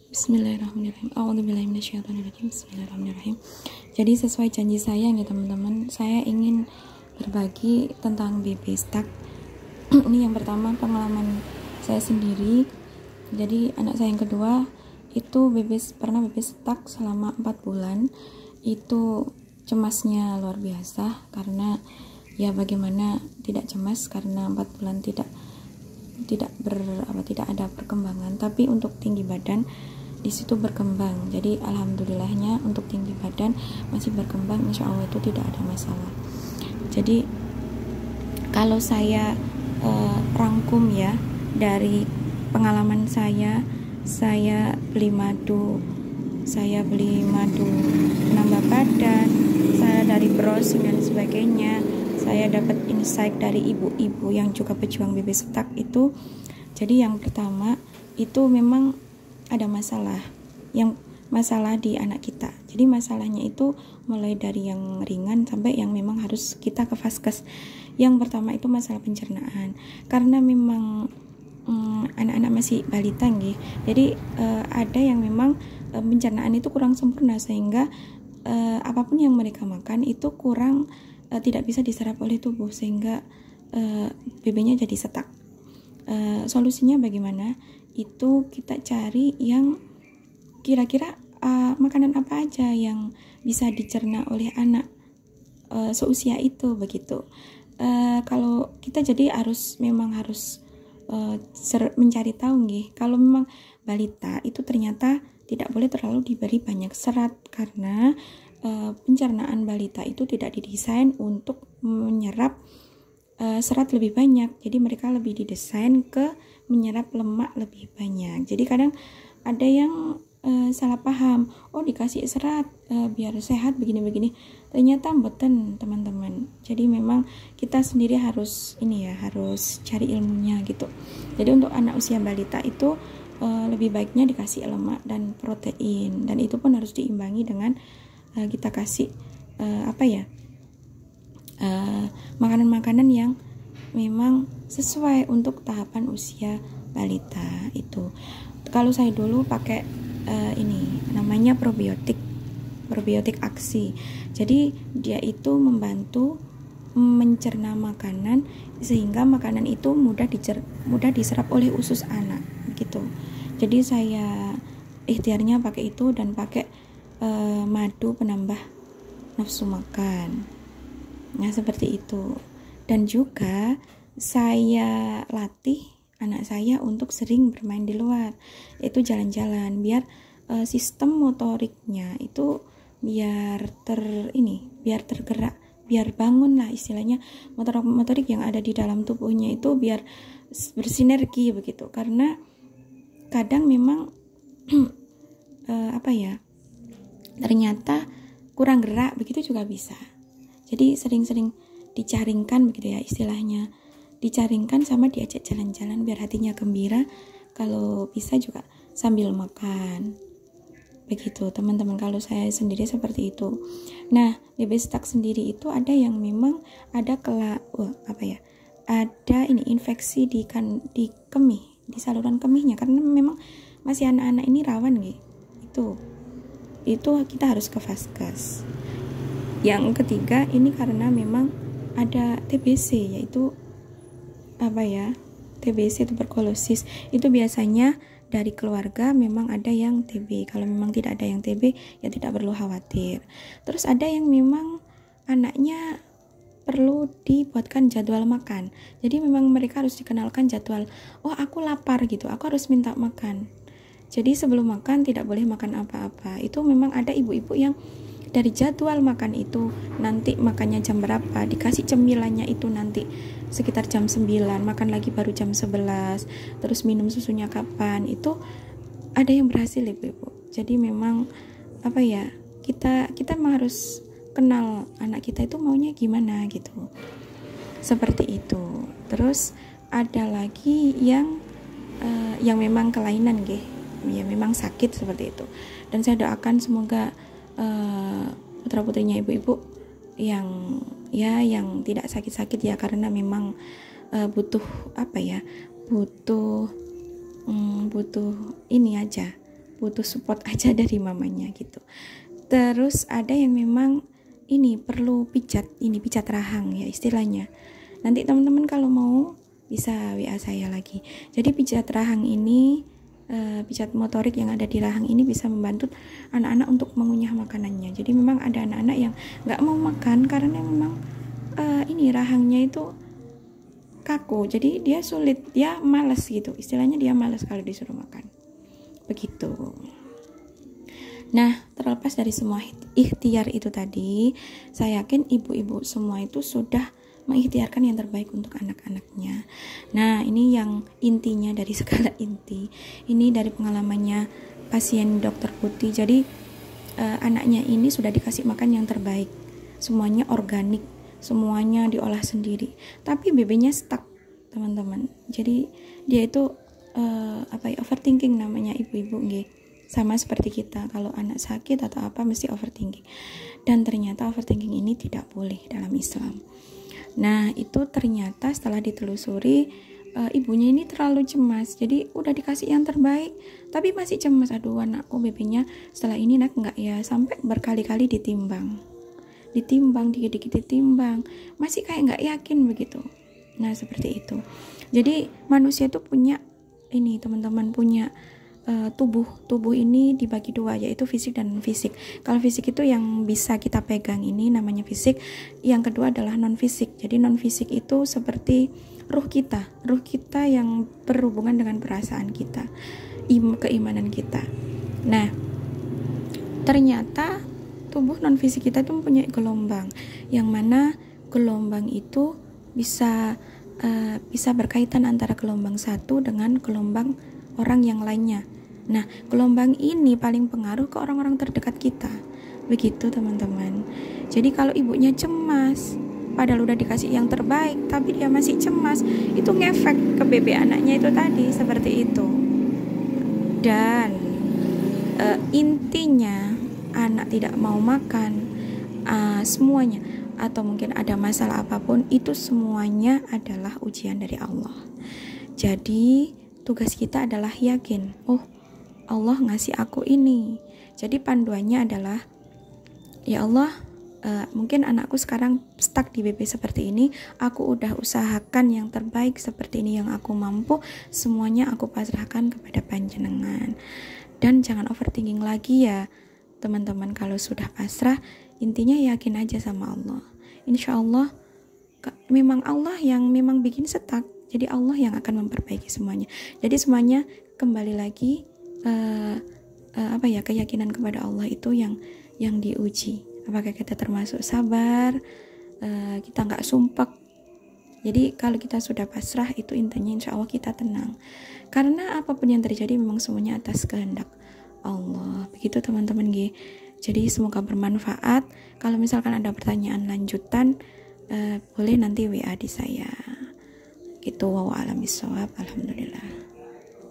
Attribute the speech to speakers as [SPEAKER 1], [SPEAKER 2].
[SPEAKER 1] Bismillahirrahmanirrahim. A'udzubillahi minasyaitonirrajim. Bismillahirrahmanirrahim. Jadi sesuai janji saya nih teman-teman, saya ingin berbagi tentang baby stuck. Ini yang pertama pengalaman saya sendiri. Jadi anak saya yang kedua itu pernah baby stuck selama 4 bulan. Itu cemasnya luar biasa karena ya bagaimana tidak cemas karena 4 bulan tidak ada perkembangan, tapi untuk tinggi badan di situ berkembang. Jadi alhamdulillahnya untuk tinggi badan masih berkembang, insya Allah itu tidak ada masalah. Jadi kalau saya rangkum ya dari pengalaman saya beli madu penambah badan, saya dari browsing dan sebagainya, saya dapat insight dari ibu-ibu yang juga pejuang baby stuck itu. Jadi yang pertama itu memang ada masalah di anak kita. Jadi masalahnya itu mulai dari yang ringan sampai yang memang harus kita ke vaskes. Yang pertama itu masalah pencernaan, karena memang anak-anak masih balita nggih. Jadi ada yang memang pencernaan itu kurang sempurna sehingga apapun yang mereka makan itu kurang tidak bisa diserap oleh tubuh sehingga BB-nya jadi setak. Solusinya bagaimana? Itu kita cari yang kira-kira makanan apa aja yang bisa dicerna oleh anak seusia itu begitu. Kalau kita jadi memang harus mencari tahu nggih. Kalau memang balita itu ternyata tidak boleh terlalu diberi banyak serat karena pencernaan balita itu tidak didesain untuk menyerap serat lebih banyak. Jadi mereka lebih didesain ke menyerap lemak lebih banyak. Jadi kadang ada yang salah paham, oh dikasih serat biar sehat begini-begini. Ternyata mboten teman-teman. Jadi memang kita sendiri harus cari ilmunya gitu. Jadi untuk anak usia balita itu lebih baiknya dikasih lemak dan protein, dan itu pun harus diimbangi dengan kita kasih makanan-makanan yang memang sesuai untuk tahapan usia balita itu. Kalau saya dulu pakai ini namanya probiotik aksi. Jadi dia itu membantu mencerna makanan sehingga makanan itu mudah diserap oleh usus anak gitu. Jadi saya ikhtiarnya pakai itu dan pakai madu penambah nafsu makan. Nah seperti itu. Dan juga saya latih anak saya untuk sering bermain di luar, itu jalan-jalan biar sistem motoriknya itu biar tergerak, biar bangun lah istilahnya, motorik yang ada di dalam tubuhnya itu biar bersinergi begitu. Karena kadang memang ternyata kurang gerak begitu juga bisa. Jadi sering-sering dicaringkan begitu ya istilahnya, dicaringkan sama diajak jalan-jalan biar hatinya gembira, kalau bisa juga sambil makan begitu teman-teman. Kalau saya sendiri seperti itu. Nah baby stuck sendiri itu ada yang memang ada infeksi di kemih, di saluran kemihnya, karena memang masih anak-anak ini rawan itu kita harus ke vaskes. Yang ketiga ini karena memang ada TBC, yaitu TBC tuberkulosis. Itu biasanya dari keluarga memang ada yang TB. Kalau memang tidak ada yang TB ya tidak perlu khawatir. Terus ada yang memang anaknya perlu dibuatkan jadwal makan. Jadi memang mereka harus dikenalkan jadwal. Oh aku lapar gitu, aku harus minta makan. Jadi sebelum makan tidak boleh makan apa-apa. Itu memang ada ibu-ibu yang dari jadwal makan itu nanti makannya jam berapa, dikasih cemilannya itu nanti sekitar jam 9, makan lagi baru jam 11, terus minum susunya kapan. Itu ada yang berhasil ibu-ibu. Jadi memang kita memang harus kenal anak kita itu maunya gimana gitu, seperti itu. Terus ada lagi yang memang kelainan ya memang sakit seperti itu. Dan saya doakan semoga putra putrinya ibu-ibu yang tidak sakit-sakit ya, karena memang butuh ini aja, butuh support aja dari mamanya gitu. Terus ada yang memang ini perlu pijat rahang ya istilahnya. Nanti teman-teman kalau mau bisa WA saya lagi. Jadi pijat rahang ini, pijat motorik yang ada di rahang ini bisa membantu anak-anak untuk mengunyah makanannya. Jadi memang ada anak-anak yang nggak mau makan karena memang ini rahangnya itu kaku, jadi dia sulit, dia malas gitu. Istilahnya dia malas kalau disuruh makan. Begitu. Nah, terlepas dari semua ikhtiar itu tadi, saya yakin ibu-ibu semua itu sudah mengikhtiarkan yang terbaik untuk anak-anaknya. Nah, ini yang intinya dari segala inti. Ini dari pengalamannya pasien Dokter Putih. Jadi anaknya ini sudah dikasih makan yang terbaik. Semuanya organik, semuanya diolah sendiri. Tapi BB-nya stuck, teman-teman. Jadi dia itu overthinking namanya ibu-ibu nggih. Sama seperti kita, kalau anak sakit atau apa mesti overthinking. Dan ternyata overthinking ini tidak boleh dalam Islam. Nah, itu ternyata setelah ditelusuri ibunya ini terlalu cemas. Jadi udah dikasih yang terbaik tapi masih cemas. Aduh, anakku BB-nya setelah ini nak enggak ya, sampai berkali-kali ditimbang, dikit-dikit ditimbang, masih kayak enggak yakin begitu. Nah, seperti itu. Jadi manusia itu punya ini, teman-teman, punya tubuh ini dibagi dua, yaitu fisik dan non fisik. Kalau fisik itu yang bisa kita pegang, ini namanya fisik. Yang kedua adalah non fisik. Jadi non fisik itu seperti ruh kita yang berhubungan dengan perasaan kita, keimanan kita. Nah, ternyata tubuh non fisik kita itu mempunyai gelombang, yang mana gelombang itu bisa berkaitan antara gelombang satu dengan gelombang orang yang lainnya. Nah, gelombang ini paling pengaruh ke orang-orang terdekat kita. Begitu, teman-teman. Jadi kalau ibunya cemas, padahal udah dikasih yang terbaik, tapi dia masih cemas, itu ngefek ke BB anaknya itu tadi, seperti itu. Dan intinya anak tidak mau makan, semuanya, atau mungkin ada masalah apapun, itu semuanya adalah ujian dari Allah. Jadi tugas kita adalah yakin, oh, Allah ngasih aku ini. Jadi panduannya adalah, ya Allah, mungkin anakku sekarang stuck di BB seperti ini, aku udah usahakan yang terbaik seperti ini yang aku mampu, semuanya aku pasrahkan kepada Panjenengan. Dan jangan overthinking lagi ya, teman-teman. Kalau sudah pasrah, intinya yakin aja sama Allah. Insya Allah, memang Allah yang memang bikin stuck. Jadi Allah yang akan memperbaiki semuanya. Jadi semuanya kembali lagi, keyakinan kepada Allah itu yang diuji. Apakah kita termasuk sabar, kita nggak sumpek. Jadi kalau kita sudah pasrah, itu intinya insya Allah kita tenang. Karena apapun yang terjadi memang semuanya atas kehendak Allah. Begitu, teman-teman G. Jadi semoga bermanfaat. Kalau misalkan ada pertanyaan lanjutan, boleh nanti WA di saya. Gitu, wa a'lam bishawab. Alhamdulillah.